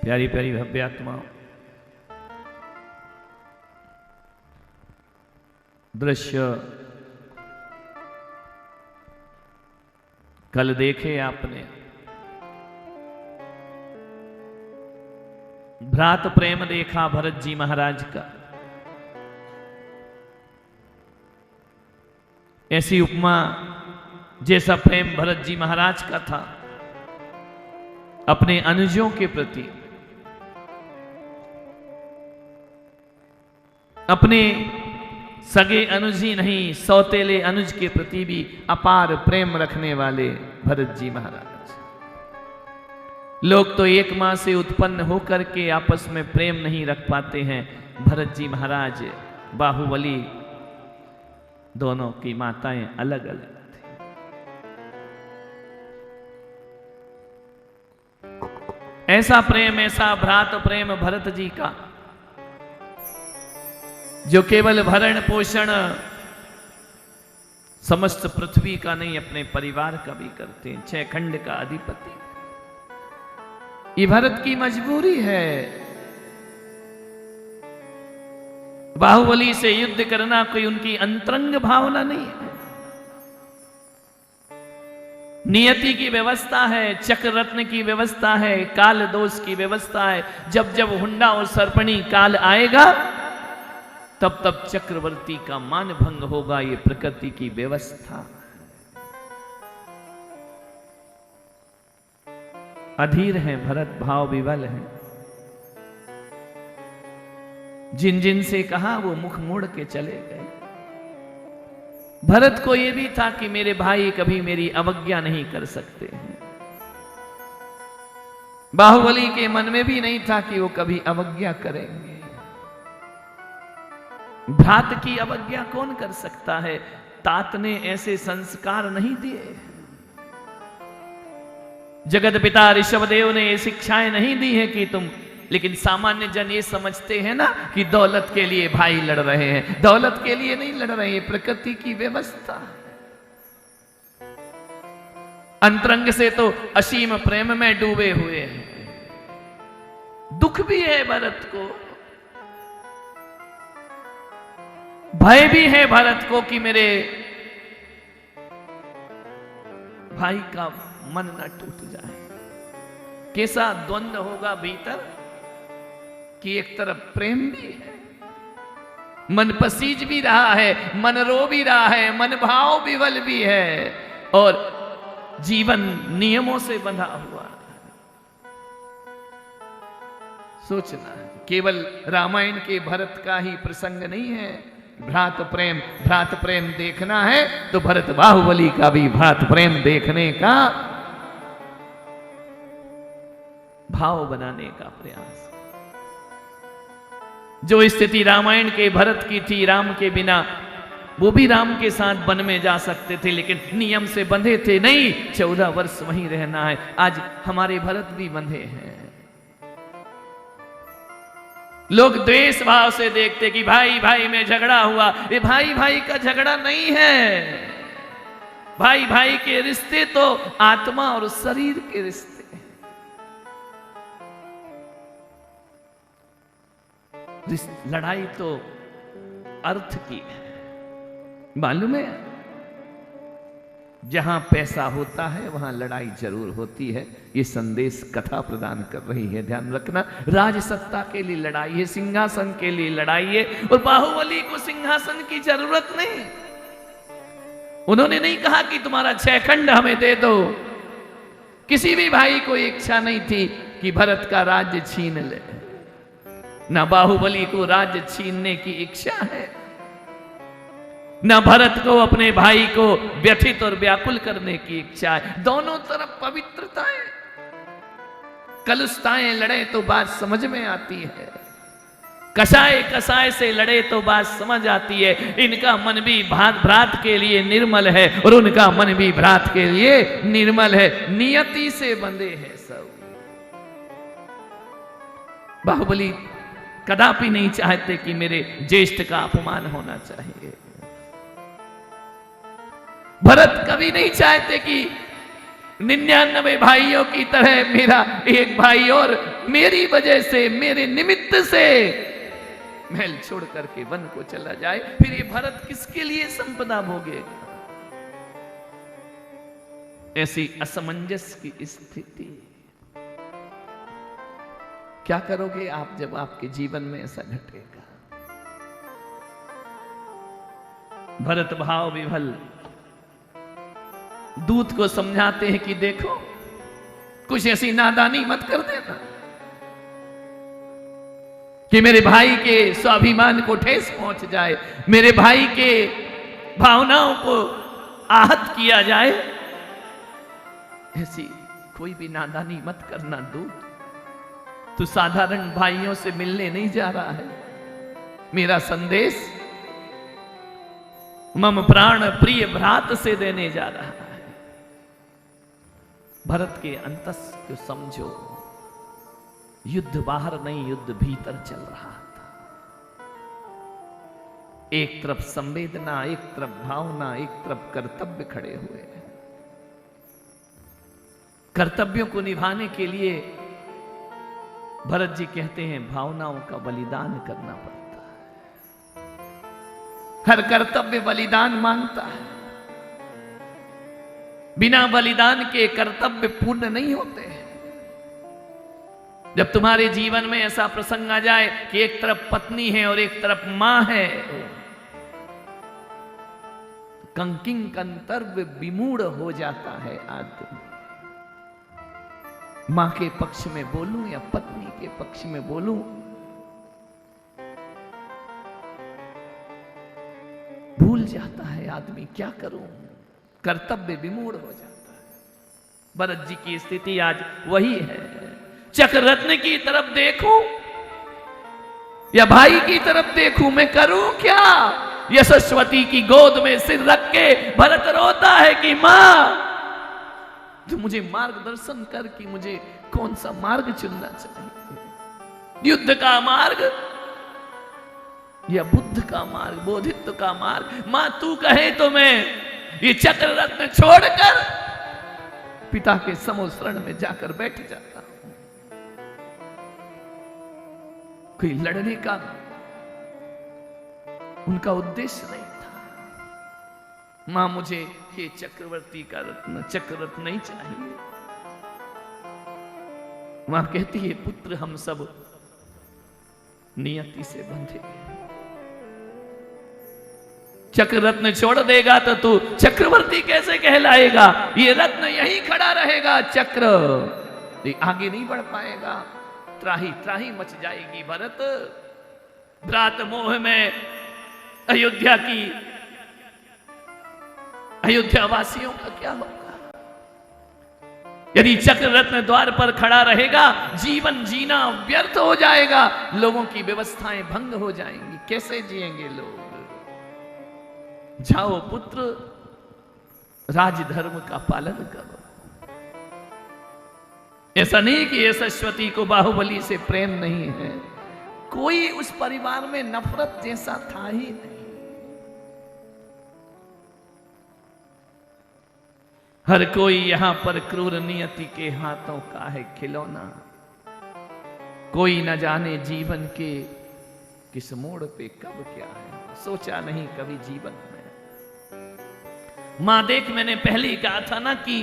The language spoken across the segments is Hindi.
प्यारी प्यारी भव्य आत्माओं, दृश्य कल देखे आपने। भ्रात प्रेम देखा भरत जी महाराज का। ऐसी उपमा जैसा प्रेम भरत जी महाराज का था अपने अनुजों के प्रति, अपने सगे अनुज ही नहीं सौतेले अनुज के प्रति भी अपार प्रेम रखने वाले भरत जी महाराज। लोग तो एक मां से उत्पन्न होकर के आपस में प्रेम नहीं रख पाते हैं। भरत जी महाराज बाहुबली, दोनों की माताएं अलग अलग थी। ऐसा प्रेम, ऐसा भ्रात प्रेम भरत जी का, जो केवल भरण पोषण समस्त पृथ्वी का नहीं अपने परिवार का भी करते हैं। 6 खंड का अधिपति, ये भरत की मजबूरी है। बाहुबली से युद्ध करना कोई उनकी अंतरंग भावना नहीं है, नियति की व्यवस्था है, चक्र रत्न की व्यवस्था है, काल दोष की व्यवस्था है। जब जब हुंडा और सर्पणी काल आएगा तब तब चक्रवर्ती का मान भंग होगा। ये प्रकृति की व्यवस्था। अधीर हैं भरत, भाव विवल हैं। जिन जिन से कहा वो मुख मोड़ के चले गए। भरत को यह भी था कि मेरे भाई कभी मेरी अवज्ञा नहीं कर सकते हैं। बाहुबली के मन में भी नहीं था कि वो कभी अवज्ञा करेंगे। भ्रात की अवज्ञा कौन कर सकता है? तात ने ऐसे संस्कार नहीं दिए, जगत पिता ऋषभदेव ने ये शिक्षाएं नहीं दी है कि तुम। लेकिन सामान्य जन ये समझते हैं ना कि दौलत के लिए भाई लड़ रहे हैं। दौलत के लिए नहीं लड़ रहे हैं, प्रकृति की व्यवस्था। अंतरंग से तो असीम प्रेम में डूबे हुए हैं। दुख भी है भरत को, भय भी है भरत को कि मेरे भाई का मन न टूट जाए। कैसा द्वंद्व होगा भीतर कि एक तरफ प्रेम भी है, मन पसीज भी रहा है, मन रो भी रहा है, मन भाव विवल भी है, और जीवन नियमों से बंधा हुआ। सोचना केवल रामायण के भरत का ही प्रसंग नहीं है। भ्रात प्रेम देखना है तो भरत बाहुबली का भी भ्रात प्रेम देखने का, भाव बनाने का प्रयास। जो स्थिति रामायण के भरत की थी, राम के बिना वो भी राम के साथ वन में जा सकते थे, लेकिन नियम से बंधे थे। नहीं, 14 वर्ष वहीं रहना है। आज हमारे भरत भी बंधे हैं। लोग द्वेष भाव से देखते कि भाई भाई में झगड़ा हुआ। ये भाई भाई का झगड़ा नहीं है। भाई भाई के रिश्ते तो आत्मा और शरीर के रिश्ते। लड़ाई तो अर्थ की है, मालूम है? जहां पैसा होता है वहां लड़ाई जरूर होती है। ये संदेश कथा प्रदान कर रही है, ध्यान रखना। राज सत्ता के लिए लड़ाई है, सिंहासन के लिए लड़ाई है, और बाहुबली को सिंहासन की जरूरत नहीं। उन्होंने नहीं कहा कि तुम्हारा 6 खंड हमें दे दो। किसी भी भाई को इच्छा नहीं थी कि भरत का राज्य छीन ले। ना बाहुबली को राज्य छीनने की इच्छा है, ना भरत को अपने भाई को व्यथित और व्याकुल करने की इच्छा है। दोनों तरफ पवित्रताएं, कलुषताएं लड़े तो बात समझ में आती है। कसाय कसाय से लड़े तो बात समझ आती है। इनका मन भी भ्रात के लिए निर्मल है और उनका मन भी भ्रात के लिए निर्मल है। नियति से बंधे हैं सब। बाहुबली कदापि नहीं चाहते कि मेरे ज्येष्ठ का अपमान होना चाहिए। भरत कभी नहीं चाहते कि 99 भाइयों की तरह मेरा एक भाई और मेरी वजह से, मेरे निमित्त से महल छोड़ करके वन को चला जाए, फिर ये भरत किसके लिए संपदा भोगेगा? ऐसी असमंजस की स्थिति। क्या करोगे आप जब आपके जीवन में ऐसा घटेगा? भरत भाव विभल दूत को समझाते हैं कि देखो, कुछ ऐसी नादानी मत कर देना कि मेरे भाई के स्वाभिमान को ठेस पहुंच जाए, मेरे भाई के भावनाओं को आहत किया जाए। ऐसी कोई भी नादानी मत करना दूत। तू साधारण भाइयों से मिलने नहीं जा रहा है। मेरा संदेश मम प्राण प्रिय भ्रात से देने जा रहा है। भरत के अंतस को समझो। युद्ध बाहर नहीं, युद्ध भीतर चल रहा था। एक तरफ संवेदना, एक तरफ भावना, एक तरफ कर्तव्य खड़े हुए हैं। कर्तव्यों को निभाने के लिए भरत जी कहते हैं भावनाओं का बलिदान करना पड़ता है। हर कर्तव्य बलिदान मांगता है। बिना बलिदान के कर्तव्य पूर्ण नहीं होते। जब तुम्हारे जीवन में ऐसा प्रसंग आ जाए कि एक तरफ पत्नी है और एक तरफ मां है, कंकिंग कंतर्व विमूढ़ हो जाता है आदमी। मां के पक्ष में बोलूं या पत्नी के पक्ष में बोलूं, भूल जाता है आदमी। क्या करूं? कर्तव्य विमूढ़ हो जाता है। भरत जी की स्थिति आज वही है। चक्ररत्न की तरफ देखूं या भाई की तरफ देखूं, मैं करूं क्या? यशस्वती की गोद में सिर रख के भरत रोता है कि मां, तो मुझे मार्गदर्शन कर कि मुझे कौन सा मार्ग चुनना चाहिए। युद्ध का मार्ग या बुद्ध का मार्ग, बोधित्व का मार्ग? मां तू कहे तो मैं ये चक्ररत्न छोड़कर पिता के समोशरण में जाकर बैठ जाता हूं। कोई लड़ने का उनका उद्देश्य नहीं था। मां मुझे ये चक्रवर्ती का रत्न, चक्ररत्न नहीं चाहिए। मां कहती है पुत्र हम सब नियति से बंधे। चक्ररत्न छोड़ देगा तो तू चक्रवर्ती कैसे कहलाएगा? ये रत्न यहीं खड़ा रहेगा, चक्र आगे नहीं बढ़ पाएगा। त्राही त्राही मच जाएगी भरत। भ्रात मोह में अयोध्या वासियों का क्या होगा? यदि चक्ररत्न द्वार पर खड़ा रहेगा, जीवन जीना व्यर्थ हो जाएगा। लोगों की व्यवस्थाएं भंग हो जाएंगी। कैसे जिएंगे लोग? जाओ पुत्र, राजधर्म का पालन करो। ऐसा नहीं कि यशस्वती को बाहुबली से प्रेम नहीं है। कोई उस परिवार में नफरत जैसा था ही नहीं। हर कोई यहां पर क्रूर नियति के हाथों का है खिलौना। कोई न जाने जीवन के किस मोड़ पे कब क्या है, सोचा नहीं कभी जीवन में। मां देख, मैंने पहले ही कहा था ना कि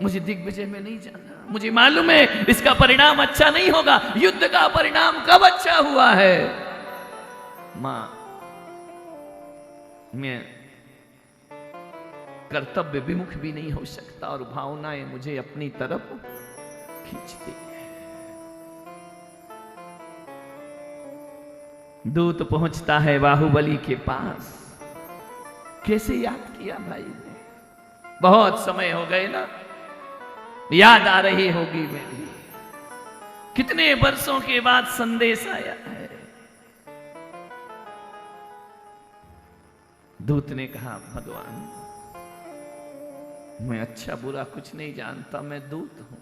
मुझे दिग्विजय में नहीं जाना। मुझे मालूम है इसका परिणाम अच्छा नहीं होगा। युद्ध का परिणाम कब अच्छा हुआ है? मां, मैं कर्तव्य विमुख भी नहीं हो सकता और भावनाएं मुझे अपनी तरफ खींचती है। दूत पहुंचता है बाहुबली के पास। कैसे याद किया भाई ने? बहुत समय हो गए ना, याद आ रही होगी मेरी। कितने वर्षों के बाद संदेश आया है। दूत ने कहा भगवान, मैं अच्छा बुरा कुछ नहीं जानता, मैं दूत हूं।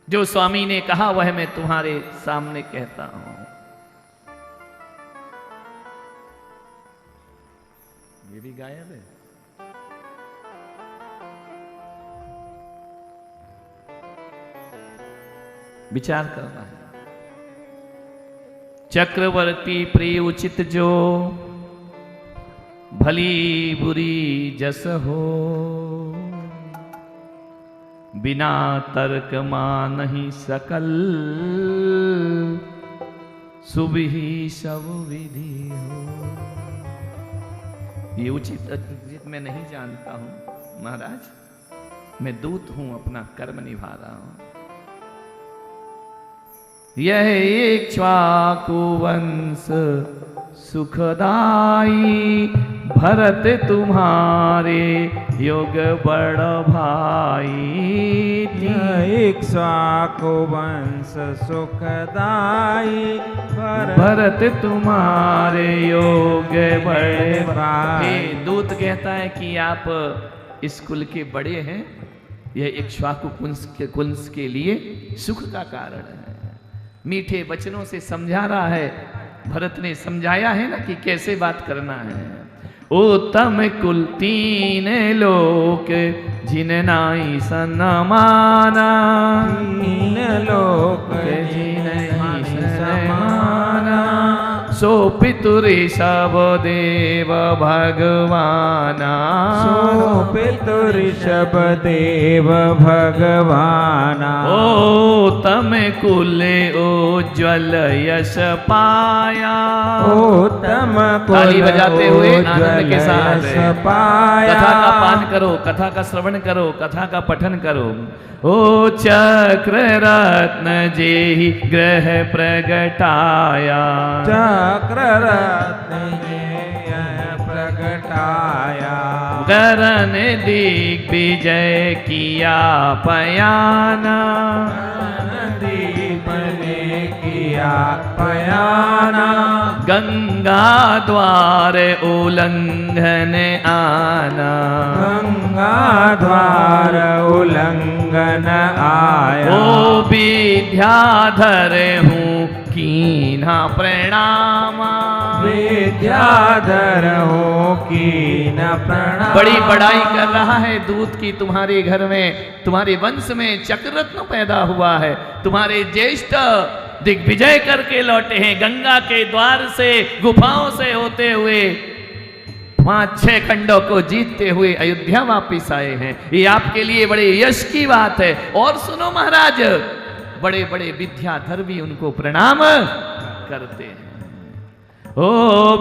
जो स्वामी ने कहा वह मैं तुम्हारे सामने कहता हूं। ये भी गायब है। विचार करना है। चक्रवर्ती प्रिय उचित जो, भली बुरी जस हो, बिना तर्क मानहि सकल, सुबिहि सब विधि हो। ये उचित अचित मैं नहीं जानता हूं महाराज, मैं दूत हूं, अपना कर्म निभा रहा हूं। यह इक्ष्वाकु वंश सुखदाई, भरत तुम्हारे योग बड़ भाई। इक्ष्वाकु वंश सुखदाई, भरत तुम्हारे योग बड़े भाई। दूत कहता है कि आप इस कुल के बड़े हैं, यह इक्ष्वाकु कुंस के लिए सुख का कारण है। मीठे वचनों से समझा रहा है, भरत ने समझाया है ना कि कैसे बात करना है। उत्तम कुल तीन लोक जिन नाई सन्माना, तीन लोक जिन नाई सन्माना, सो पितुर सब देव भगवाना। सो पितुर सब देव भगवाना। ओ तम कुल उज्ज्वल यश पाया। ओ तम ताली बजाते हुए आनंद के साथ पाया। कथा का पान करो, कथा का श्रवण करो, कथा का पठन करो। ओ चक्र रत्न जेहि ग्रह प्रगटाया। चक्र रत्न जेहि प्रगटाया। करन दिग्विजय किया पयाना। दीप ने किया पयाना। गंगा द्वार उल्लंघन आना। गंगा द्वार उल्लंघन आया। ओ विद्याधर हूँ कीन्हा प्रणामा। विद्याधर हो कीन प्रणाम। बड़ी बड़ाई कर रहा है दूत की, तुम्हारे घर में, तुम्हारे वंश में चक्ररत्न पैदा हुआ है। तुम्हारे ज्येष्ठ दिग्विजय करके लौटे हैं, गंगा के द्वार से, गुफाओं से होते हुए 5-6 खंडों को जीतते हुए अयोध्या वापिस आए हैं। ये आपके लिए बड़े यश की बात है। और सुनो महाराज, बड़े बड़े विद्याधर भी उनको प्रणाम करते हैं। ओ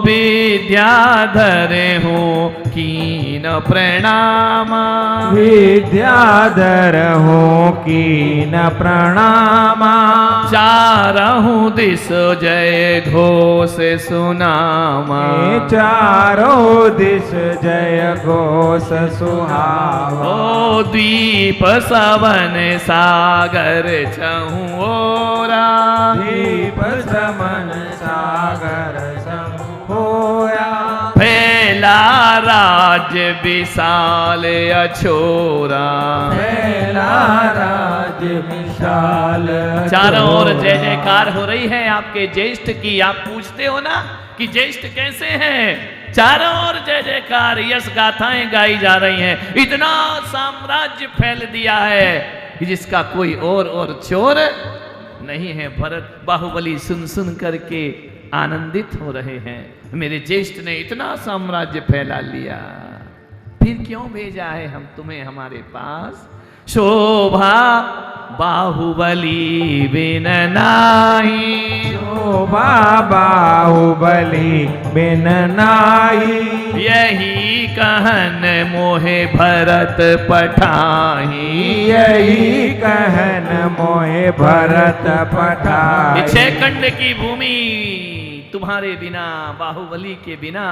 विद्याधर हो कीन प्रणामा। विद्याधर हो कीन प्रणामा। चारहु दिस जय घोष सुनामा। चारों दिस जय घोष सुहावा। ओ द्वीप सवन सागर छहु ओरा। दीप समन सागर होया। फैला राज्य विशाल अछोरा। फैला राज्य विशाल। चारों ओर जय जयकार हो रही है आपके ज्येष्ठ की। आप पूछते हो ना कि ज्येष्ठ कैसे हैं? चारों ओर जय जयकार, यश गाथाएं गाई जा रही हैं। इतना साम्राज्य फैल दिया है कि जिसका कोई और चोर नहीं है। भरत बाहुबली सुन सुन करके आनंदित हो रहे हैं, मेरे ज्येष्ठ ने इतना साम्राज्य फैला लिया, फिर क्यों भेजा है हम तुम्हें हमारे पास? शोभा बाहुबली बिन नाई। शोभा बाहुबली बिन नाई। यही कहन मोहे भरत पठाही। यही कहन मोहे भरत पठाही। 6 खंड की भूमि तुम्हारे बिना, बाहुबली के बिना,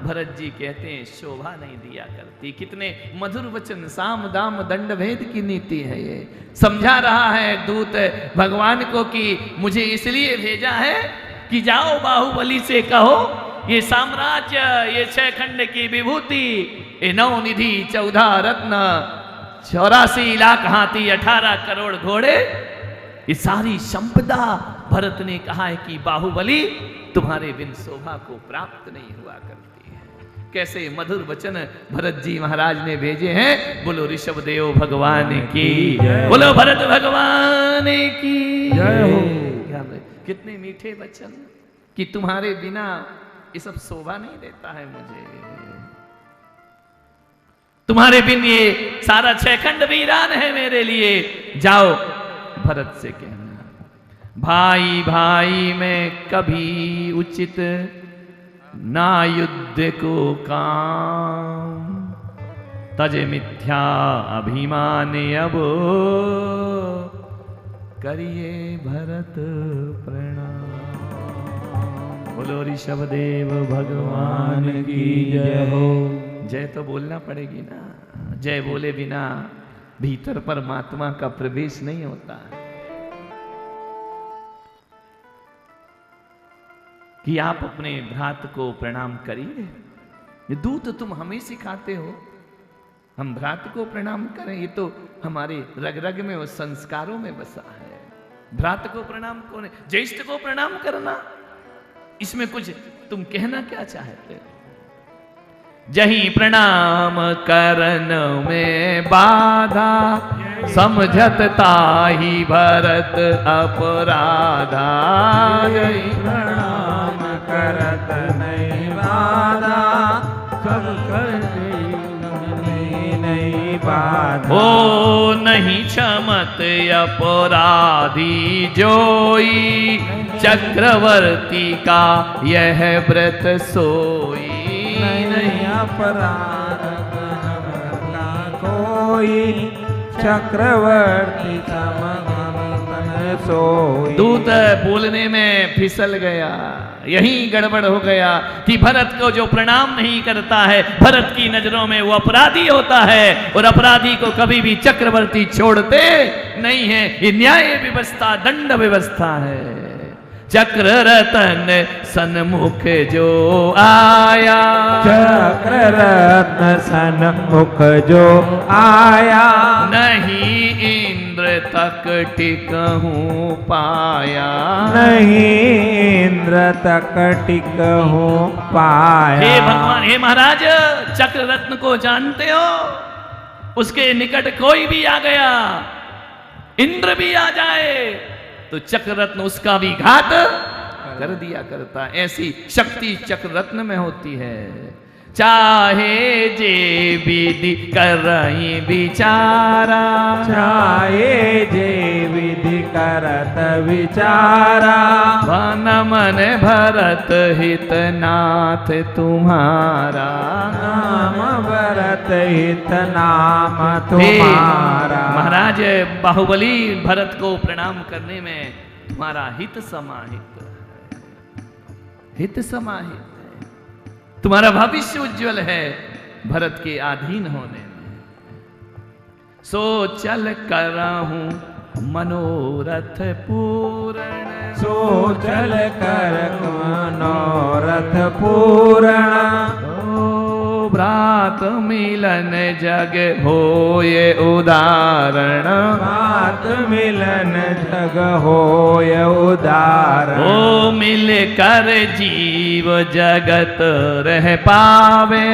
भरत जी कहते हैं शोभा नहीं दिया करती। कितने मधुर वचन, साम दाम दंड भेद की नीति है ये। समझा रहा है दूत भगवान को कि मुझे इसलिए भेजा है कि जाओ बाहुबली से कहो ये साम्राज्य, ये 6 खंड की विभूति, ये 9 निधि, 14 रत्न, 84 लाख हाथी, 18 करोड़ घोड़े, ये सारी संपदा भरत ने कहा है कि बाहुबली तुम्हारे बिन शोभा को प्राप्त नहीं हुआ करती है। कैसे मधुर वचन भरत जी महाराज ने भेजे हैं। बोलो ऋषभ देव भगवान की, बोलो भरत भगवान की जय हो। कितने मीठे वचन कि तुम्हारे बिना ये सब शोभा नहीं देता है मुझे। तुम्हारे बिन ये सारा 6 खंड वीरान है मेरे लिए। जाओ भरत से कहना भाई भाई में कभी उचित ना युद्ध को काम, तज मिथ्या अभिमान अब करिए भरत प्रणाम। बोलो ऋषभ देव भगवान की जय हो। जय तो बोलना पड़ेगी ना, जय बोले बिना भीतर परमात्मा का प्रवेश नहीं होता है। कि आप अपने भ्रात को प्रणाम करिए। ये दूत तुम हमें सिखाते हो, हम भ्रात को प्रणाम करें, ये तो हमारे रग रग में और संस्कारों में बसा है। भ्रात को प्रणाम कौन है? ज्येष्ठ को प्रणाम करना, इसमें कुछ तुम कहना क्या चाहते हो? जही प्रणाम करन में बाधा, समझत ताही भरत अपराधा। जही प्रणाम करत नहीं बाधा, सब करते नहीं बाधा। ओ नहीं क्षमत अपराधी जोई, चक्रवर्ती का यह व्रत सोई। नहीं अपराध का कोई, चक्रवर्ती समगम सोई। दूत बोलने में फिसल गया, यही गड़बड़ हो गया कि भरत को जो प्रणाम नहीं करता है, भरत की नजरों में वो अपराधी होता है, और अपराधी को कभी भी चक्रवर्ती छोड़ते नहीं है। ये न्याय व्यवस्था, दंड व्यवस्था है। चक्र रतन सन्मुख जो आया, चक्र रत्न सन्मुख जो आया, नहीं इंद्र तक टिकहूं पाया। नहीं इंद्र तक टिकहूं पाया। हे भगवान, हे महाराज, चक्र रत्न को जानते हो? उसके निकट कोई भी आ गया, इंद्र भी आ जाए, तो चक्र रत्न उसका भी घात कर दिया करता। ऐसी शक्ति चक्र रत्न में होती है। चाहे जे विधि करई विचारा, चाहे जे विधि करत विचारा। वन मन भरत हित नाथ तुम्हारा। नाम भरत हित नाम तुम्हारा। महाराज बाहुबली, भरत को प्रणाम करने में तुम्हारा हित समाहित है, हित समाहित है। तुम्हारा भविष्य उज्जवल है भरत के अधीन होने में। सो चल करहूं मनोरथ पूर्ण, सो चल कर मनोरथ पूर्ण। भ्रात मिलन जग होए उदाहरण, भ्रात मिलन जग होए उदाहरण। ओ मिल कर जीव जगत रह पावे,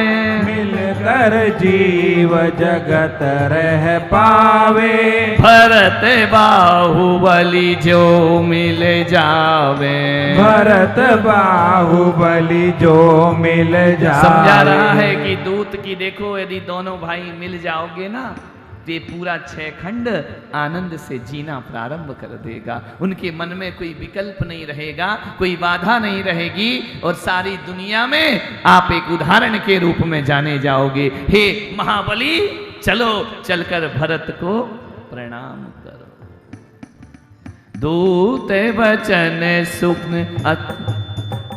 मिल कर जीव जगत रह पावे। भरत बाहुबली जो मिल जावे, भरत बाहुबली जो मिल जावे। समझा रहा है कि दूत की देखो, यदि दोनों भाई मिल जाओगे ना, तो ये पूरा 6 खंड आनंद से जीना प्रारंभ कर देगा। उनके मन में कोई विकल्प नहीं रहेगा, कोई बाधा नहीं रहेगी, और सारी दुनिया में आप एक उदाहरण के रूप में जाने जाओगे। हे महाबली, चलो चलकर भरत को प्रणाम करो। दूत वचन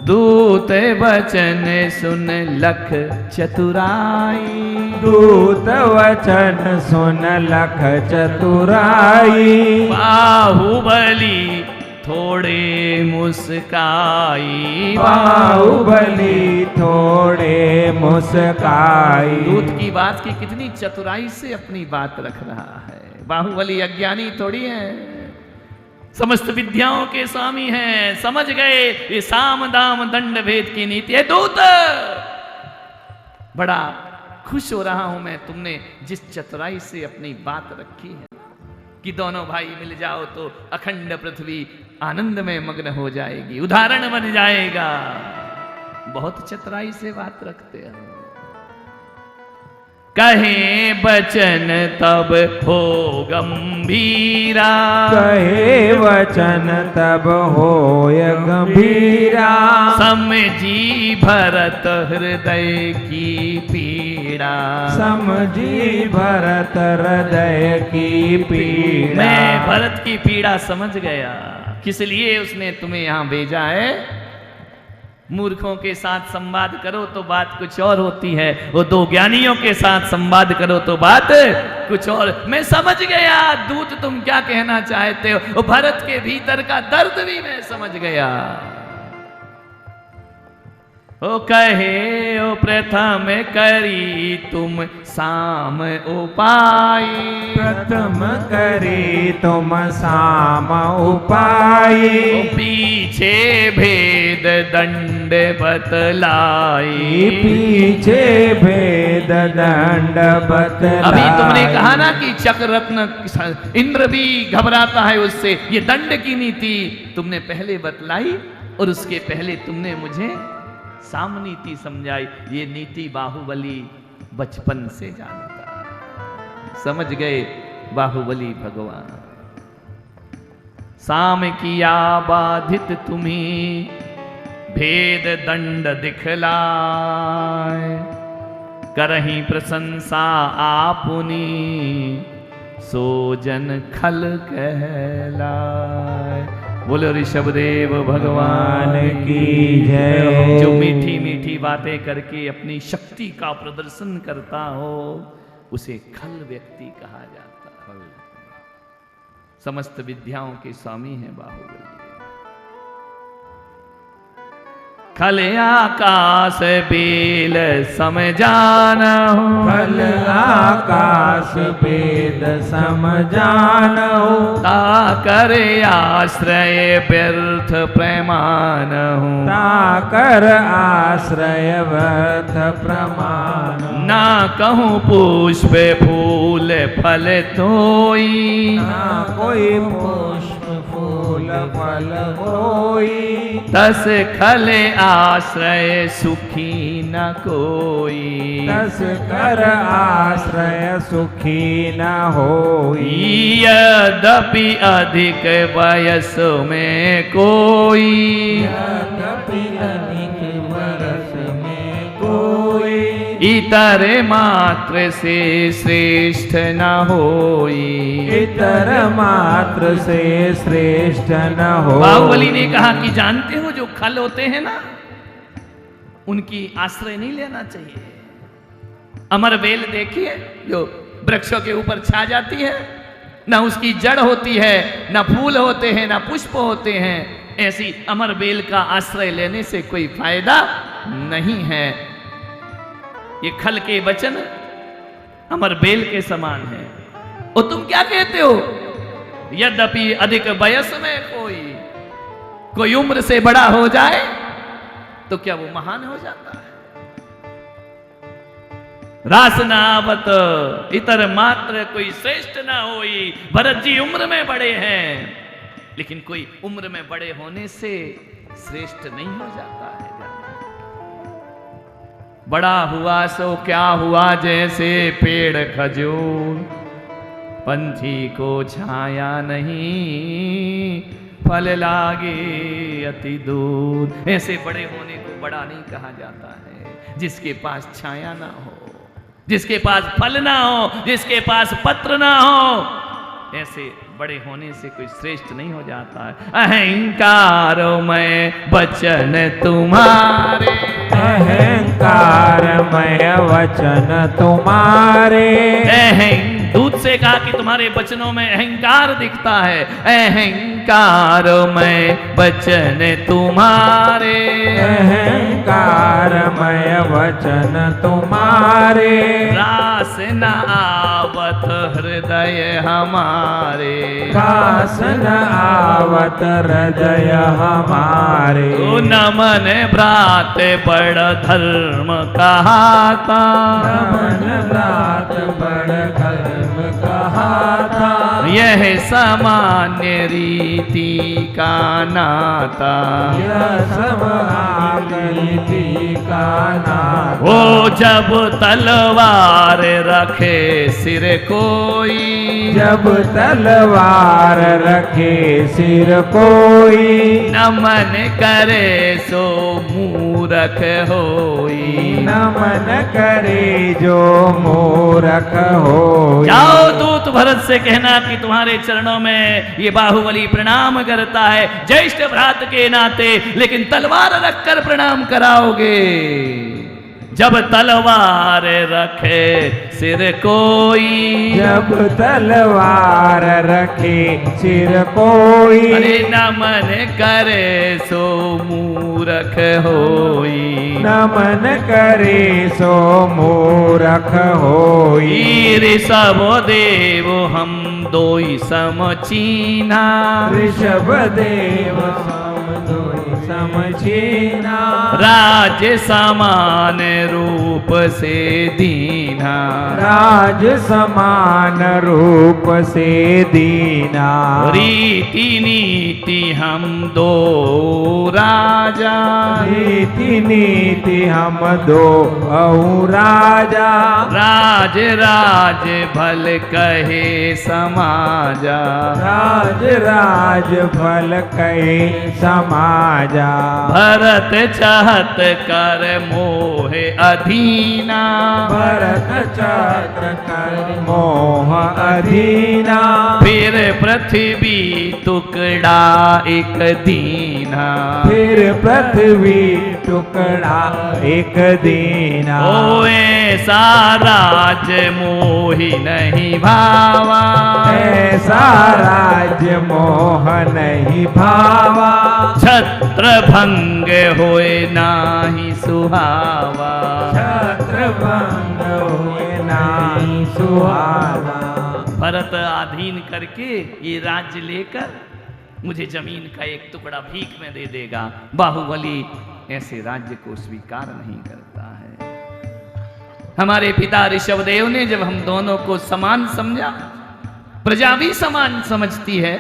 दूत वचन सुन लख चतुराई, दूत वचन सुन लख चतुराई। बाहुबली थोड़े मुस्काई, बाहुबली थोड़े मुस्काई। दूत की बात की कितनी चतुराई से अपनी बात रख रहा है। बाहुबली अज्ञानी थोड़ी है, समस्त विद्याओं के स्वामी हैं, समझ गए ये साम दाम दंड भेद की नीति है। दूत बड़ा खुश हो रहा हूं मैं, तुमने जिस चतुराई से अपनी बात रखी है कि दोनों भाई मिल जाओ तो अखंड पृथ्वी आनंद में मग्न हो जाएगी, उदाहरण बन जाएगा। बहुत चतुराई से बात रखते हैं। कहे बचन तब हो गंभीरा, कहे वचन तब होय गंभीरा, समझी भरत हृदय की पीड़ा, समझी भरत हृदय की पीड़ा। मैं भरत की पीड़ा समझ गया, किस लिए उसने तुम्हें यहां भेजा है। मूर्खों के साथ संवाद करो तो बात कुछ और होती है, वो दो ज्ञानियों के साथ संवाद करो तो बात कुछ और। मैं समझ गया दूत तुम क्या कहना चाहते हो, वो भरत के भीतर का दर्द भी मैं समझ गया। ओ कहे ओ प्रथम करी तुम साम उपाय, प्रथम करी तुम साम उपाय, पीछे भेद दंड बतलाई, पीछे भेद दंड बतलाई। अभी तुमने कहा ना कि चक्र रत्न इंद्र भी घबराता है उससे, ये दंड की नीति तुमने पहले बतलाई और उसके पहले तुमने मुझे साम नीति समझाई। ये नीति बाहुबली बचपन से जानता है, समझ गए बाहुबली भगवान। साम किया बाधित तुम्हें भेद दंड दिखलाए, करही प्रशंसा आपुनी सो जन खल कहलाए। बोलो ऋषभदेव भगवान की जय। जो मीठी मीठी बातें करके अपनी शक्ति का प्रदर्शन करता हो उसे खल व्यक्ति कहा जाता है। समस्त विद्याओं के स्वामी हैं बाहुबली। खल आकाश बेल समझानहु, खल आकाश वेद समझानहु, ताकर आश्रय व्यर्थ प्रमानहु, ताकर आश्रय व्यर्थ प्रमाण। ना कहूँ पुष्प फूल फल तोई, ना कोई पुष्प फूल फल होई, तस खल आश्रय सुखी न कोई, तस कर आश्रय सुखी न होई। यद्यपि अधिक वयस में कोई, यद्यपि अधिक वर्ष में कोई, इतर मात्र से श्रेष्ठ न होई, इतर मात्र से श्रेष्ठ न हो। बाहुबली ने कहा कि जानते हो जो खल होते हैं ना उनकी आश्रय नहीं लेना चाहिए। अमर बेल देखिए जो वृक्षों के ऊपर छा जाती है, ना उसकी जड़ होती है, ना फूल होते हैं, ना पुष्प होते हैं। ऐसी अमर बेल का आश्रय लेने से कोई फायदा नहीं है। ये खल के वचन अमर बेल के समान है। और तुम क्या कहते हो, यद्यपि अधिक वयस में कोई उम्र से बड़ा हो जाए तो क्या वो महान हो जाता है। रासनावत इतर मात्र कोई श्रेष्ठ ना होई। भरत जी उम्र में बड़े हैं लेकिन कोई उम्र में बड़े होने से श्रेष्ठ नहीं हो जाता है। बड़ा हुआ सो क्या हुआ, जैसे पेड़ खजूर पंछी को छाया नहीं, फल लागे अति दूर। ऐसे बड़े होने को बड़ा नहीं कहा जाता है जिसके पास छाया ना हो, जिसके पास फल ना हो, जिसके पास पत्र ना हो। ऐसे बड़े होने से कोई श्रेष्ठ नहीं हो जाता है। अहंकार में वचन तुम्हारे, अहंकार मय वचन तुम्हारे। दूत से कहा कि तुम्हारे वचनों में अहंकार दिखता है। अहंकार में वचन तुम्हारे, अहंकार मय वचन तुम्हारे। रास न आवत हृदय हमारे, खास न आवत हृदय हमारे। तो नमन भ्रात बड़ धर्म कहाता, नमन भ्रात बड़ धर्म कहाता। यह सामान्य रीति का नाता, यह सामान्य रीति का नाता। वो जब तलवार रखे सिर कोई, जब तलवार रखे सिर कोई, नमन करे सो मूरख होई। नमन करे जो मूरख होई। जाओ दूत भरत से कहना कि तुम्हारे चरणों में ये बाहुबली प्रणाम करता है, ज्येष्ठ भ्रात के नाते, लेकिन तलवार रखकर प्रणाम कराओगे। जब तलवार रखे सिर कोई, जब तलवार रखे सिर कोई, अरे नमन करे सो मूरख होई। नमन करे सो मूरख होई। ऋषभ देव हम दोई समचीना, ऋषभ देव समदोई समझीना। राज्य समान रूप से दीना, राज समान रूप से दीना। रीति नीति हम दो राजा, रीति नीति हम दो अहु राजा। राज राज भल कहे समाजा, राज राज भल कहे समाजा। भरत चाहत कर मोह अधीना, भरत चक्र कर मोह अधीना। फिर पृथ्वी टुकड़ा एक दीना, फिर पृथ्वी टुकड़ा एक दीना। ओ ऐसा राज मोहि नहीं भावा, ऐसा राज्य मोह नहीं भावा। छत्र भंग होए नाही सुहावा, छत्र भंग होए नाही सुहावा। भरत आधीन करके ये राज्य लेकर मुझे जमीन का एक टुकड़ा भीख में दे देगा। बाहुबली ऐसे राज्य को स्वीकार नहीं करता है। हमारे पिता ऋषभदेव ने जब हम दोनों को समान समझा, प्रजा भी समान समझती है,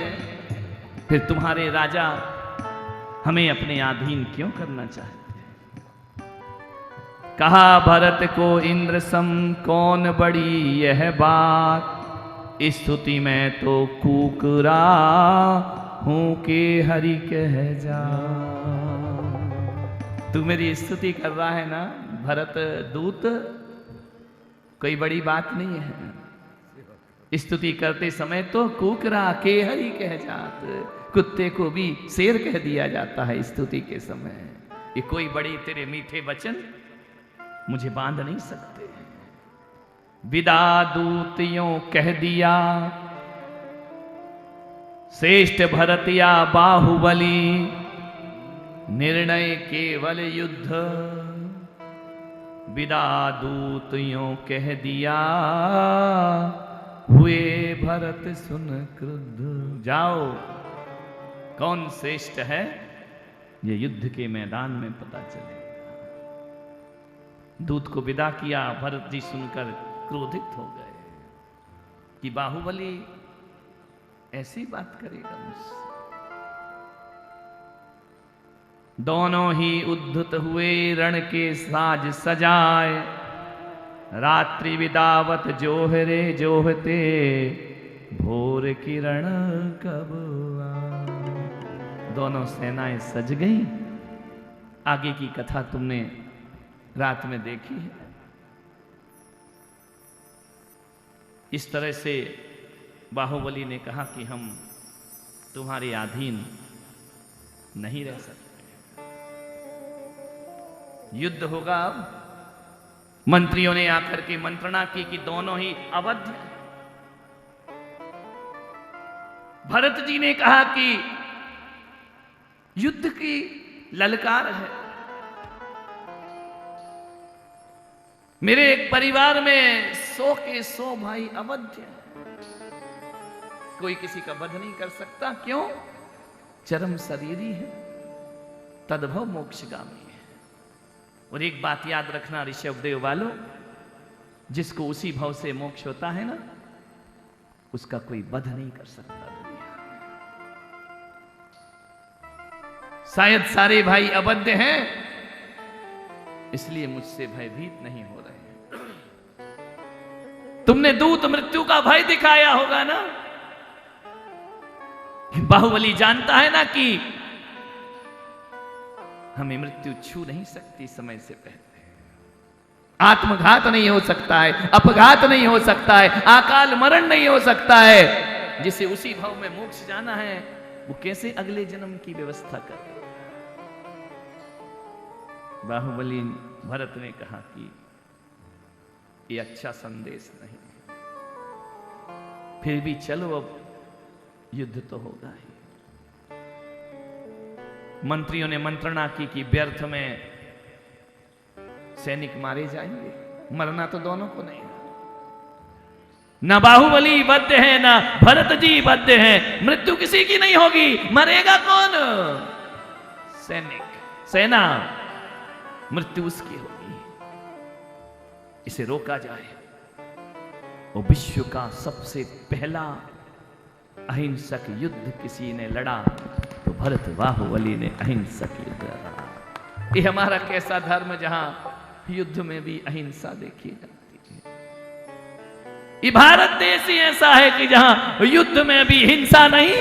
फिर तुम्हारे राजा हमें अपने अधीन क्यों करना चाहते हैं? कहा भरत को इंद्र सम कौन बड़ी यह बात, स्तुति में तो कुकरा हूं के हरि कह जा। तू मेरी स्तुति कर रहा है ना भरत दूत, कोई बड़ी बात नहीं है। स्तुति करते समय तो कुकरा के हरि कह जात, कुत्ते को भी शेर कह दिया जाता है स्तुति के समय। ये कोई बड़ी तेरे मीठे वचन मुझे बांध नहीं सकते। विदा दूतियों कह दिया श्रेष्ठ भरतिया बाहुबली, निर्णय केवल युद्ध। विदा दूतियों कह दिया हुए भरत सुन क्रुद्ध। जाओ, कौन श्रेष्ठ है ये युद्ध के मैदान में पता चलेगा। दूत को विदा किया, भरत जी सुनकर क्रोधित हो गए कि बाहुबली ऐसी बात करेगा मुझसे। दोनों ही उद्धत हुए रण के साज सजाए, रात्रि विदावत जोहरे जोहते भोर किरण कब आए। दोनों सेनाएं सज गईं। आगे की कथा तुमने रात में देखी है। इस तरह से बाहुबली ने कहा कि हम तुम्हारे अधीन नहीं रह सकते। युद्ध होगा। अब मंत्रियों ने आकर के मंत्रणा की कि दोनों ही अवध। भरत जी ने कहा कि युद्ध की ललकार है, मेरे एक परिवार में 100 के 100 भाई अवध्य हैं। कोई किसी का वध नहीं कर सकता। क्यों? चरम शरीरी है, तद्भव मोक्षगामी है। और एक बात याद रखना ऋषभदेव वालों, जिसको उसी भव से मोक्ष होता है ना, उसका कोई वध नहीं कर सकता दुनिया। शायद सारे भाई अवध्य हैं, इसलिए मुझसे भयभीत नहीं हो रहे हैं। तुमने दूत मृत्यु का भय दिखाया होगा ना। बाहुबली जानता है ना कि हमें मृत्यु छू नहीं सकती समय से पहले। आत्मघात नहीं हो सकता है, अपघात नहीं हो सकता है, अकाल मरण नहीं हो सकता है। जिसे उसी भाव में मोक्ष जाना है, वो कैसे अगले जन्म की व्यवस्था करे। बाहुबली भरत ने कहा कि ये अच्छा संदेश नहीं, फिर भी चलो, अब युद्ध तो होगा ही। मंत्रियों ने मंत्रणा की कि व्यर्थ में सैनिक मारे जाएंगे, मरना तो दोनों को नहीं। ना बाहुबली बद्ध है, ना भरत जी बद्ध हैं। मृत्यु किसी की नहीं होगी। मरेगा कौन? सैनिक, सेना। मृत्यु उसकी होगी। इसे रोका जाए। वो विश्व का सबसे पहला अहिंसक युद्ध किसी ने लड़ा तो भरत बाहुबली ने अहिंसक युद्ध लड़ा। ये हमारा कैसा धर्म जहां युद्ध में भी अहिंसा देखी जाती है। ये भारत देश ही ऐसा है कि जहां युद्ध में भी हिंसा नहीं,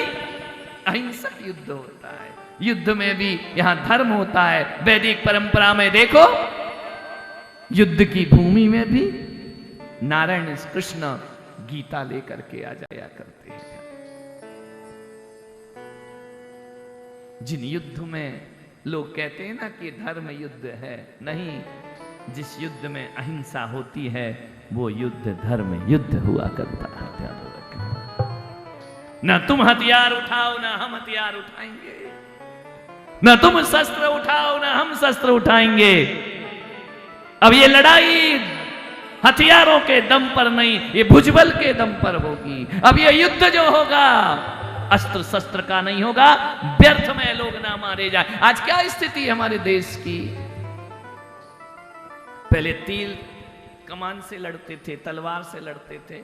अहिंसक युद्ध होता है। युद्ध में भी यहां धर्म होता है। वैदिक परंपरा में देखो, युद्ध की भूमि में भी नारायण कृष्ण गीता लेकर के आ जाया करते हैं। जिन युद्ध में लोग कहते हैं ना कि धर्म युद्ध है, नहीं, जिस युद्ध में अहिंसा होती है वो युद्ध धर्म युद्ध हुआ करता है। ध्यान रखना। ना तुम हथियार उठाओ ना हम हथियार उठाएंगे, ना तुम शस्त्र उठाओ ना हम शस्त्र उठाएंगे। अब ये लड़ाई हथियारों के दम पर नहीं, ये भुजबल के दम पर होगी। अब ये युद्ध जो होगा अस्त्र शस्त्र का नहीं होगा, व्यर्थ में लोग ना मारे जाए। आज क्या स्थिति है हमारे देश की? पहले तीर कमान से लड़ते थे, तलवार से लड़ते थे,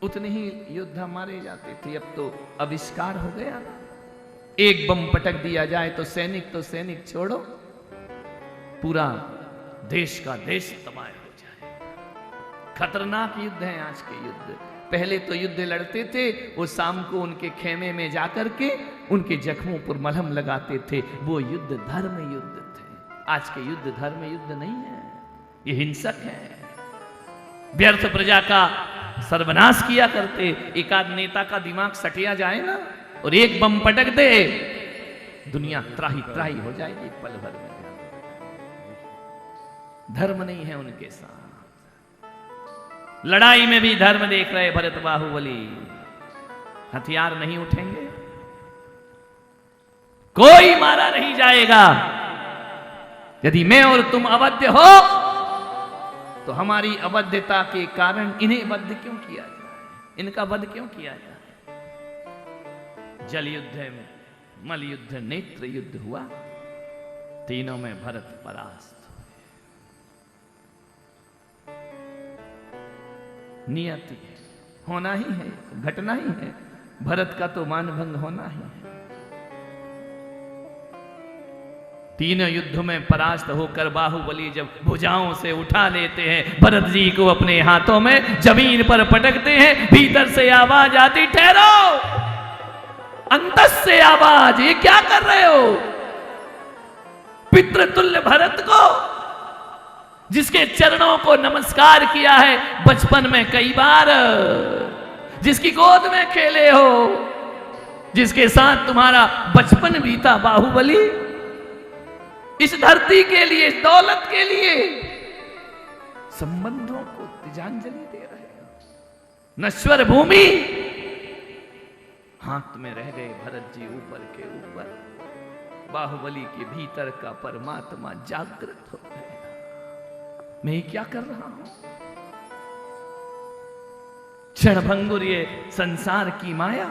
उतने ही योद्धा मारे जाते थे। अब तो आविष्कार हो गया ना, एक बम पटक दिया जाए तो सैनिक छोड़ो, पूरा देश का देश तबाह हो जाए। खतरनाक युद्ध है आज के युद्ध। पहले तो युद्ध लड़ते थे, वो शाम को उनके खेमे में जाकर के उनके जख्मों पर मलहम लगाते थे। वो युद्ध धर्म युद्ध थे। आज के युद्ध धर्म युद्ध नहीं है, ये हिंसक है। व्यर्थ प्रजा का सर्वनाश किया करते। एक आध नेता का दिमाग सटिया जाए ना और एक बम पटक दे, दुनिया त्राही त्राही हो जाएगी पल भर में। धर्म नहीं है उनके साथ। लड़ाई में भी धर्म देख रहे भरत बाहुबली। हथियार नहीं उठेंगे, कोई मारा नहीं जाएगा। यदि मैं और तुम अवध्य हो तो हमारी अवध्यता के कारण इन्हें वध क्यों किया जाए, इनका वध क्यों किया जाए। जल युद्ध, मल युद्ध, नेत्र युद्ध हुआ, तीनों में भरत परास्त। नियति है, होना ही है, घटना ही है। भरत का तो मानभंग होना ही है। तीनों युद्ध में परास्त होकर बाहुबली जब भुजाओं से उठा लेते हैं भरत जी को अपने हाथों में, जमीन पर पटकते हैं, भीतर से आवाज आती, ठहरो। अंतस से आवाज, ये क्या कर रहे हो? पितृतुल्य भरत को, जिसके चरणों को नमस्कार किया है बचपन में कई बार, जिसकी गोद में खेले हो, जिसके साथ तुम्हारा बचपन बीता बाहुबली, इस धरती के लिए, इस दौलत के लिए संबंधों को तिजांजलि दे रहे हो। नश्वर भूमि, हाथ में रह गए भरत जी ऊपर के ऊपर। बाहुबली के भीतर का परमात्मा जागृत हो गया। मैं ये क्या कर रहा हूं? क्षणभंगुर ये संसार की माया,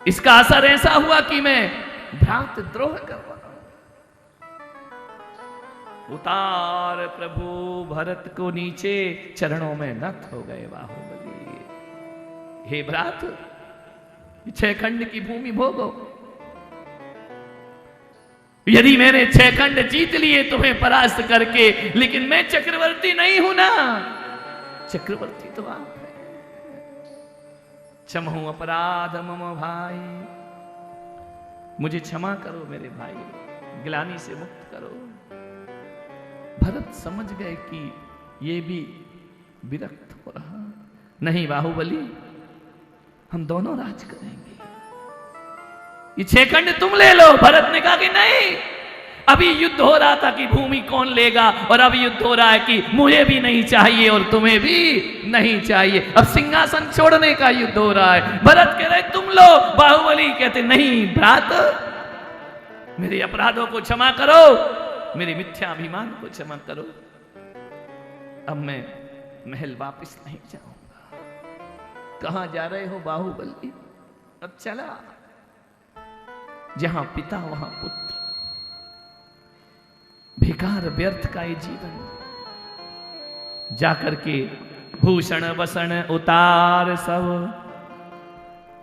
इसका असर ऐसा हुआ कि मैं भ्रांत द्रोह कर रहा हूं। उतार प्रभु भरत को नीचे, चरणों में नत हो गए बाहुबली। हे भ्रात, 6 खंड की भूमि भोगो। यदि मैंने 6 खंड जीत लिए तुम्हें परास्त करके, लेकिन मैं चक्रवर्ती नहीं हूं ना। चक्रवर्ती तो आप है। क्षमहु अपराध मम भाई, मुझे क्षमा करो मेरे भाई, ग्लानि से मुक्त करो। भरत समझ गए कि ये भी विरक्त हो रहा। नहीं बाहुबली, हम दोनों राज करेंगे, ये 6 खंड तुम ले लो। भरत ने कहा कि नहीं, अभी युद्ध हो रहा था कि भूमि कौन लेगा, और अब युद्ध हो रहा है कि मुझे भी नहीं चाहिए और तुम्हें भी नहीं चाहिए। अब सिंहासन छोड़ने का युद्ध हो रहा है। भरत कह रहे तुम लो, बाहुबली कहते नहीं भ्रात, मेरे अपराधों को क्षमा करो, मेरे मिथ्याभिमान को क्षमा करो। अब मैं महल वापस नहीं जाऊंगा। कहां जा रहे हो बाहुबली? अब चला, जहां पिता वहां पुत्र, बेकार व्यर्थ का ये जीवन। जाकर के भूषण वसन उतार सब,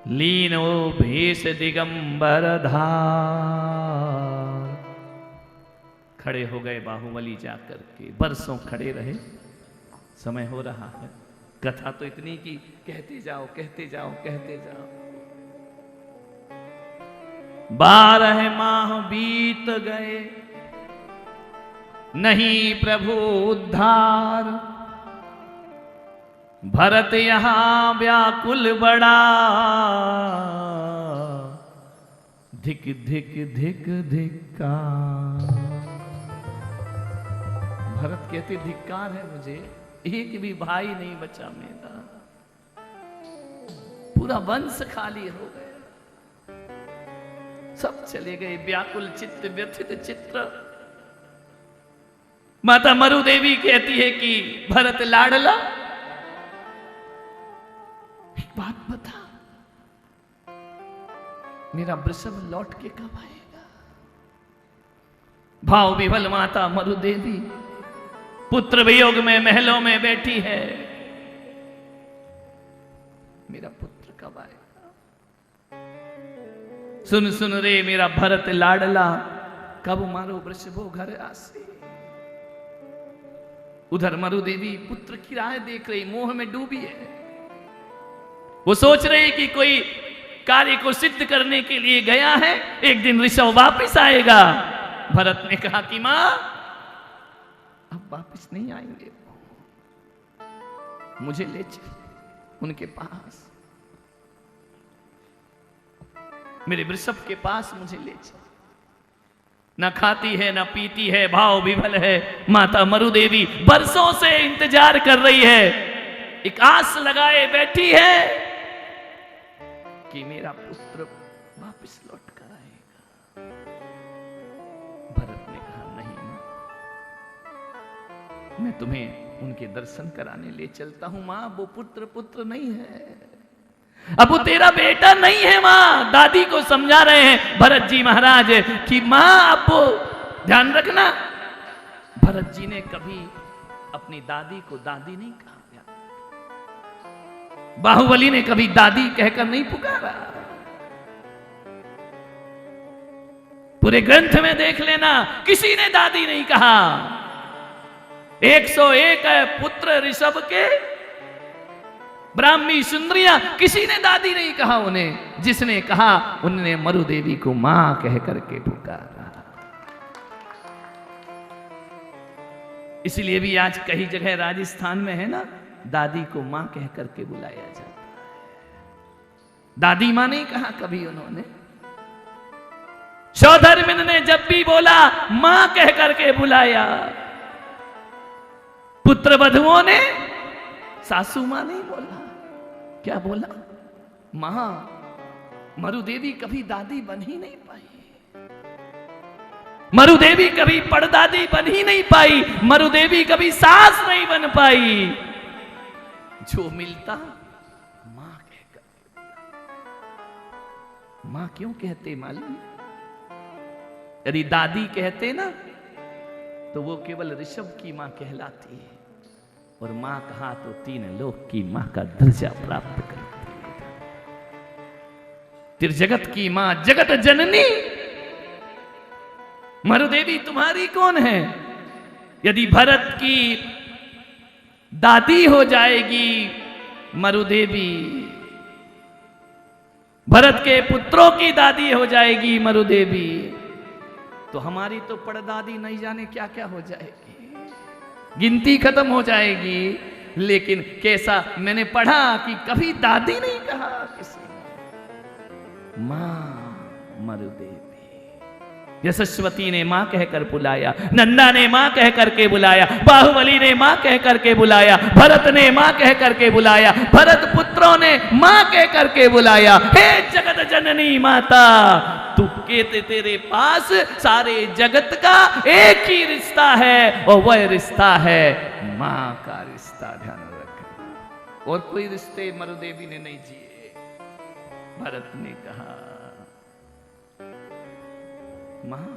लीनो भेष दिगंबर धार। खड़े हो गए बाहुबली, जाकर के बरसों खड़े रहे। समय हो रहा है, कथा तो इतनी की कहते जाओ कहते जाओ कहते जाओ। 12 माह बीत गए, नहीं प्रभु उद्धार। भरत यहां व्याकुल बड़ा, धिक धिक धिक धिक्कार। भरत कहते धिक्कार है मुझे, एक भी भाई नहीं बचा मेरा, पूरा वंश खाली हो गया, सब चले गए। व्याकुल चित्त व्यथित चित्र। माता मरु देवी कहती है कि भरत लाडला, एक बात बता, मेरा वृषभ लौट के कब आएगा? भाव विभल माता मरु देवी पुत्र वियोग में महलों में बैठी है। मेरा पुत्र कब आएगा? सुन सुन रे मेरा भरत लाडला, कब मारो वृषभो घर आसे। उधर मरु देवी पुत्र की राह देख रही, मोह में डूबी है। वो सोच रही कि कोई कार्य को सिद्ध करने के लिए गया है, एक दिन ऋषभ वापस आएगा। भरत ने कहा कि मां, अब वापस नहीं आएंगे, मुझे ले चल उनके पास, मेरे वृषभ के पास मुझे ले चल। न खाती है न पीती है, भाव विभल है माता मरु देवी। बरसों से इंतजार कर रही है, एक आस लगाए बैठी है कि मेरा पुत्र वापस लौट कर आएगा। भरत ने कहा नहीं मां, मैं तुम्हें उनके दर्शन कराने ले चलता हूं। मां, वो पुत्र नहीं है, अब वो तेरा बेटा नहीं है। मां दादी को समझा रहे हैं भरत जी महाराज कि मां अब वो ध्यान रखना। भरत जी ने कभी अपनी दादी को दादी नहीं कहा, बाहुबली ने कभी दादी कहकर नहीं पुकारा। पूरे ग्रंथ में देख लेना, किसी ने दादी नहीं कहा। 101 पुत्र ऋषभ के, ब्राह्मी सुंदरियां, किसी ने दादी नहीं कहा उन्हें। जिसने कहा उन्होंने मरु देवी को मां कह करके पुकारा। इसलिए भी आज कई जगह राजस्थान में है ना, दादी को मां कह करके बुलाया जाता है। दादी मां नहीं कहा कभी उन्होंने। सौधर्मिन ने जब भी बोला मां कह करके बुलाया। पुत्र वधुओं ने सासू मां नहीं बोला, क्या बोला? मां। मरु देवी कभी दादी बन ही नहीं पाई। मरुदेवी कभी परदादी बन ही नहीं पाई, मरुदेवी कभी सास नहीं बन पाई। जो मिलता मां कहकर। मां क्यों कहते मालूम? यदि दादी कहते ना तो वो केवल ऋषभ की मां कहलाती है, और मां कहा तो 3 लोक की मां का दर्जा प्राप्त करती है। त्रिजगत की मां, जगत जननी मरुदेवी तुम्हारी कौन है? यदि भरत की दादी हो जाएगी मरुदेवी, भरत के पुत्रों की दादी हो जाएगी मरुदेवी, तो हमारी तो परदादी नहीं जाने क्या क्या हो जाएगी, गिनती खत्म हो जाएगी। लेकिन कैसा मैंने पढ़ा कि कभी दादी नहीं कहा किसी ने, मां मरुदेवी। यशस्वती ने मां कहकर बुलाया, नंदा ने मां कह करके बुलाया, बाहुबली ने मां कह करके बुलाया, भरत ने मां कह करके बुलाया, भरत पुत्रों ने मां कह करके बुलाया। हे जगत जननी माता, तू कहते तेरे पास सारे जगत का एक ही रिश्ता है, और वह रिश्ता है मां का रिश्ता। ध्यान रखना, और कोई रिश्ते मरुदेवी ने नहीं जिए। भरत ने कहा, मां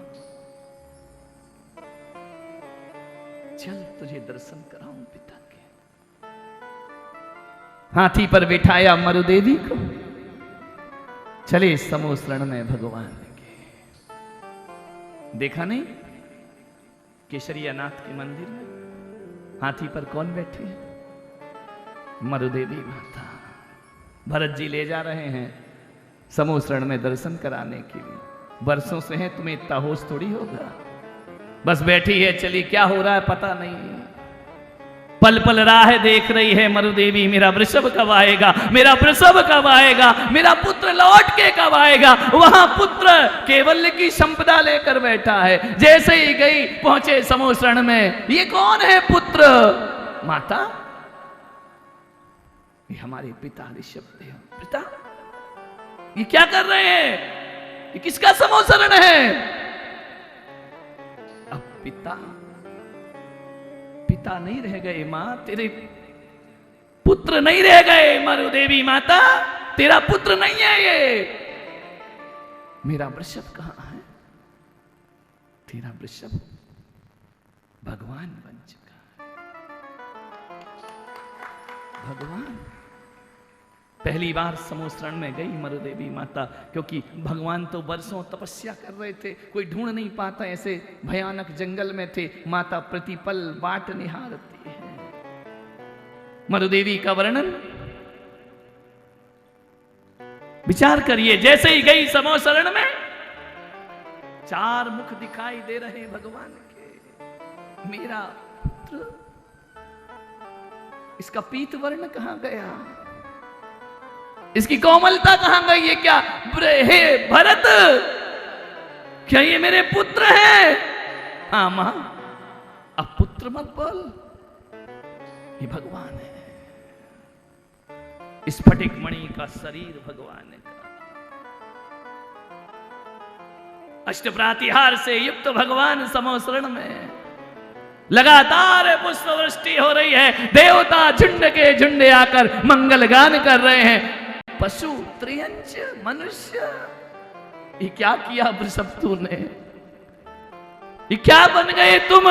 चल तुझे दर्शन कराऊं पिता के। हाथी पर बिठाया मरुदेवी को, चले समूह शरण में भगवान के। देखा नहीं केसरिया नाथ के मंदिर में हाथी पर कौन बैठे हैं? मरुदेवी माता। भरत जी ले जा रहे हैं समूह शरण में दर्शन कराने के लिए। वर्षों से है, तुम्हें इतना होश थोड़ी होगा। बस बैठी है, चली, क्या हो रहा है पता नहीं। पल पल राह देख रही है मरुदेवी, मेरा वृषभ कब आएगा, मेरा वृषभ कब आएगा, मेरा पुत्र लौट के कब आएगा। वहां पुत्र केवल्य की संपदा लेकर बैठा है। जैसे ही गई, पहुंचे समूह शरण में, ये कौन है पुत्र? माता, ये हमारे पिता ऋषभ देव। पिता, ये क्या कर रहे हैं? ये किसका समूह शरण है? अब पिता नहीं रह गए मां, तेरे पुत्र नहीं रह गए मरुदेवी माता, तेरा पुत्र नहीं है ये। मेरा वृषभ कहां है? तेरा वृषभ भगवान बन चुका है। भगवान पहली बार समूह शरण में गई मरुदेवी माता, क्योंकि भगवान तो वर्षों तपस्या कर रहे थे, कोई ढूंढ नहीं पाता, ऐसे भयानक जंगल में थे। माता प्रतिपल बाट निहारती है। मरुदेवी का वर्णन विचार करिए। जैसे ही गई समूह शरण में, 4 मुख दिखाई दे रहे भगवान के। मेरा पुत्र, इसका पीत वर्ण कहां गया, इसकी कोमलता कहां गई? ये क्या? हे भरत, क्या ये मेरे पुत्र हैं? हाँ मां, अब पुत्र मत बोल, ये भगवान है। स्फटिक मणि का शरीर भगवान का, अष्टप्रातिहार से युक्त भगवान समूह शरण में। लगातार पुष्प वृष्टि हो रही है, देवता झुंड के झुंड आकर मंगल गान कर रहे हैं। पशु, त्रियंच, मनुष्य, ये क्या किया वृषभ तूने? ये क्या बन गए तुम?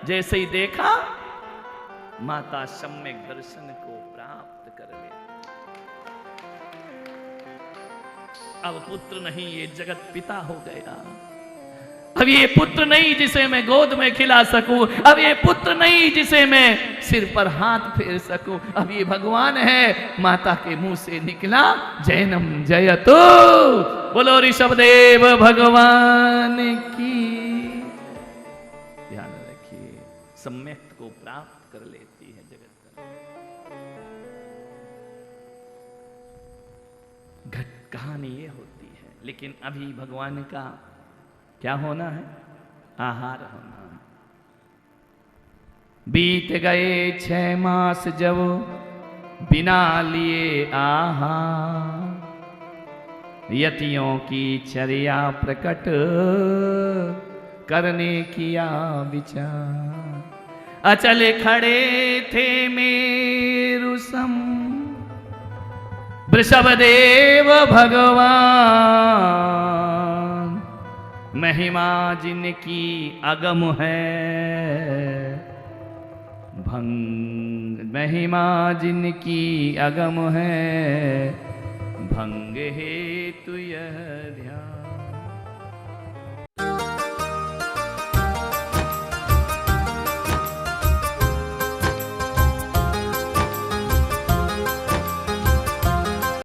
जैसे ही देखा, माता सम्यक दर्शन को प्राप्त कर ले। अब पुत्र नहीं, ये जगत पिता हो गया। अब ये पुत्र नहीं जिसे मैं गोद में खिला सकूं, अब ये पुत्र नहीं जिसे मैं सिर पर हाथ फेर सकूं, अब ये भगवान है। माता के मुंह से निकला, जैनम जयतु, बोलो ऋषभदेव भगवान की। ध्यान रखिए, सम्यक को प्राप्त कर लेती है जगत। घट कहानी ये होती है, लेकिन अभी भगवान का क्या होना है? आहार होना है। बीत गए 6 मास जब बिना लिए आहार, यतियों की चर्या प्रकट करने किया विचार। अचल खड़े थे मेरु सम वृषभदेव भगवान, महिमा जिनकी अगम है महिमा जिनकी अगम है, भंग हेतु यह ध्यान।